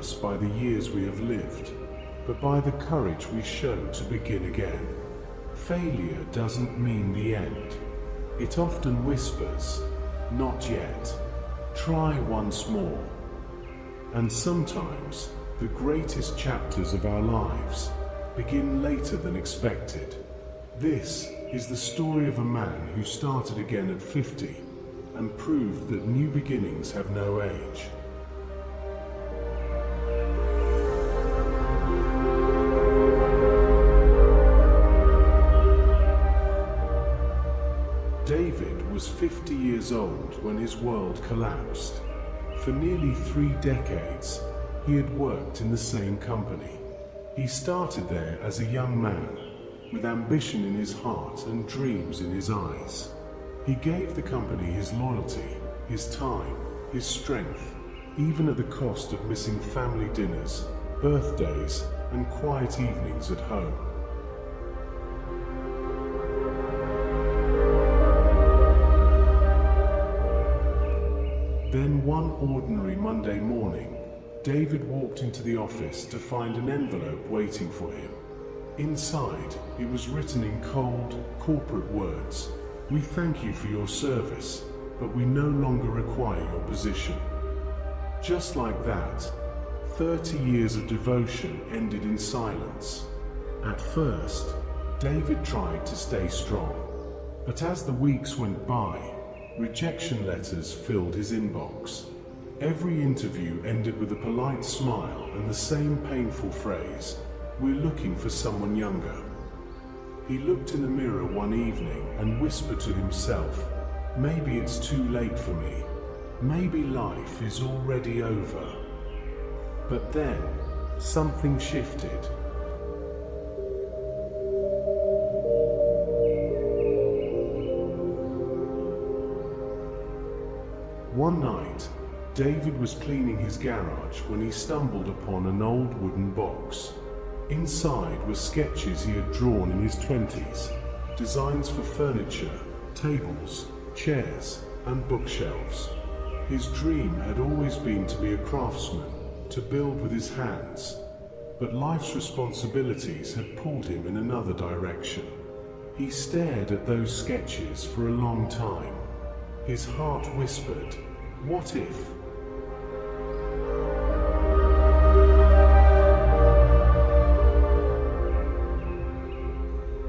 us by the years we have lived, but by the courage we show to begin again. Failure doesn't mean the end. It often whispers, "Not yet. Try once more." And sometimes, the greatest chapters of our lives begin later than expected. This is the story of a man who started again at 50 and proved that new beginnings have no age. David was 50 years old when his world collapsed. For nearly 3 decades, he had worked in the same company. He started there as a young man, with ambition in his heart and dreams in his eyes. He gave the company his loyalty, his time, his strength, even at the cost of missing family dinners, birthdays, and quiet evenings at home. Then one ordinary Monday morning, David walked into the office to find an envelope waiting for him. Inside, it was written in cold, corporate words, "We thank you for your service, but we no longer require your position." Just like that, 30 years of devotion ended in silence. At first, David tried to stay strong, but as the weeks went by, rejection letters filled his inbox. Every interview ended with a polite smile and the same painful phrase, "We're looking for someone younger." He looked in the mirror one evening and whispered to himself, "Maybe it's too late for me. Maybe life is already over." But then, something shifted. One night, David was cleaning his garage when he stumbled upon an old wooden box. Inside were sketches he had drawn in his 20s, designs for furniture, tables, chairs, and bookshelves. His dream had always been to be a craftsman, to build with his hands, but life's responsibilities had pulled him in another direction. He stared at those sketches for a long time. His heart whispered, "What if?"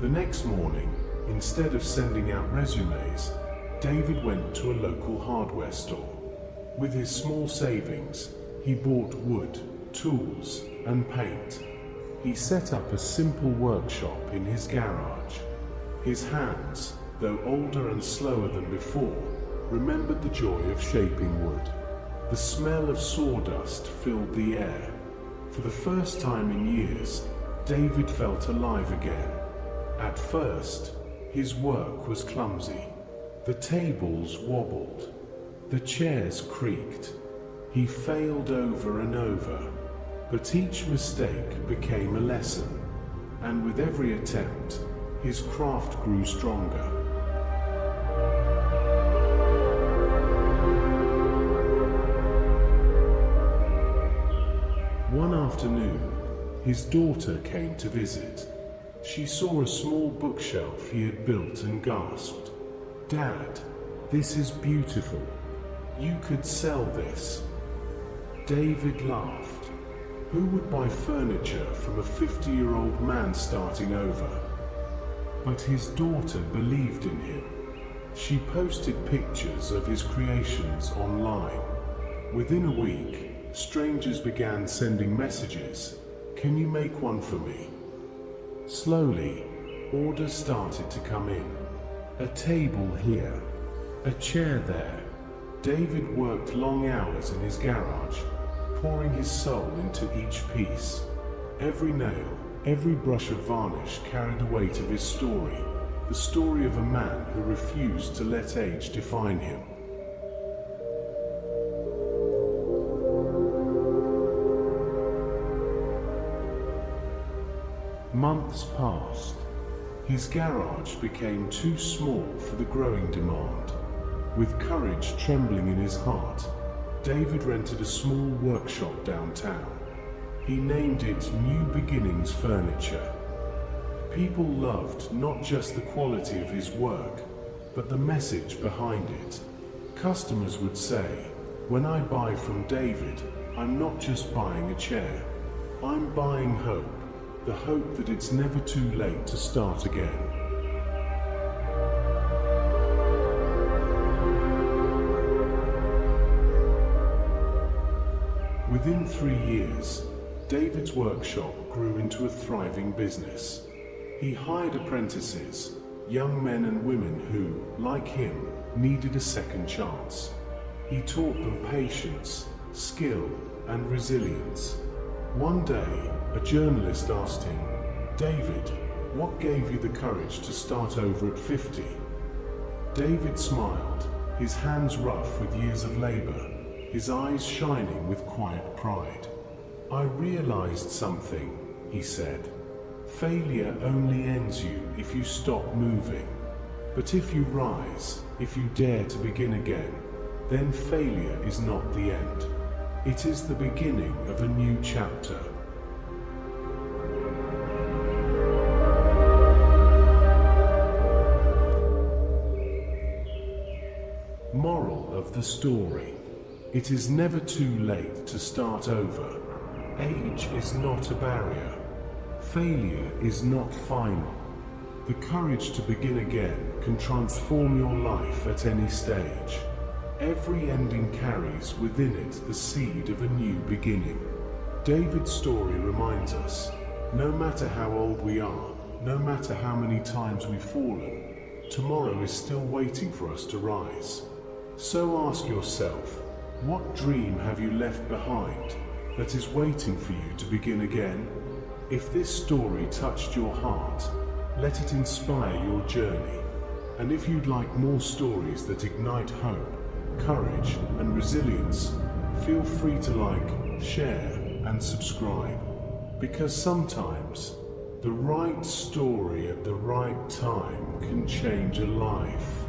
The next morning, instead of sending out resumes, David went to a local hardware store. With his small savings, he bought wood, tools, and paint. He set up a simple workshop in his garage. His hands, though older and slower than before, remembered the joy of shaping wood. The smell of sawdust filled the air. For the first time in years, David felt alive again. At first, his work was clumsy. The tables wobbled. The chairs creaked. He failed over and over, but each mistake became a lesson, and with every attempt, his craft grew stronger. One afternoon, his daughter came to visit. She saw a small bookshelf he had built and gasped, "Dad, this is beautiful. You could sell this." David laughed. Who would buy furniture from a 50-year-old man starting over? But his daughter believed in him. She posted pictures of his creations online. Within a week, strangers began sending messages. "Can you make one for me?" Slowly, orders started to come in. A table here, a chair there. David worked long hours in his garage, pouring his soul into each piece. Every nail, every brush of varnish carried the weight of his story, the story of a man who refused to let age define him. Months passed. His garage became too small for the growing demand. With courage trembling in his heart, David rented a small workshop downtown. He named it New Beginnings Furniture. People loved not just the quality of his work, but the message behind it. Customers would say, "When I buy from David, I'm not just buying a chair. I'm buying hope, the hope that it's never too late to start again." Within 3 years, David's workshop grew into a thriving business. He hired apprentices, young men and women who, like him, needed a second chance. He taught them patience, skill, and resilience. One day, a journalist asked him, "David, what gave you the courage to start over at 50? David smiled, his hands rough with years of labor, his eyes shining with quiet pride. "I realized something," he said. "Failure only ends you if you stop moving. But if you rise, if you dare to begin again, then failure is not the end. It is the beginning of a new chapter." Moral of the story: it is never too late to start over. Age is not a barrier. Failure is not final. The courage to begin again can transform your life at any stage. Every ending carries within it the seed of a new beginning. David's story reminds us, no matter how old we are, no matter how many times we've fallen, tomorrow is still waiting for us to rise. So ask yourself, what dream have you left behind that is waiting for you to begin again? If this story touched your heart, let it inspire your journey. And if you'd like more stories that ignite hope, courage, and resilience, feel free to like, share, and subscribe. Because sometimes, the right story at the right time can change a life.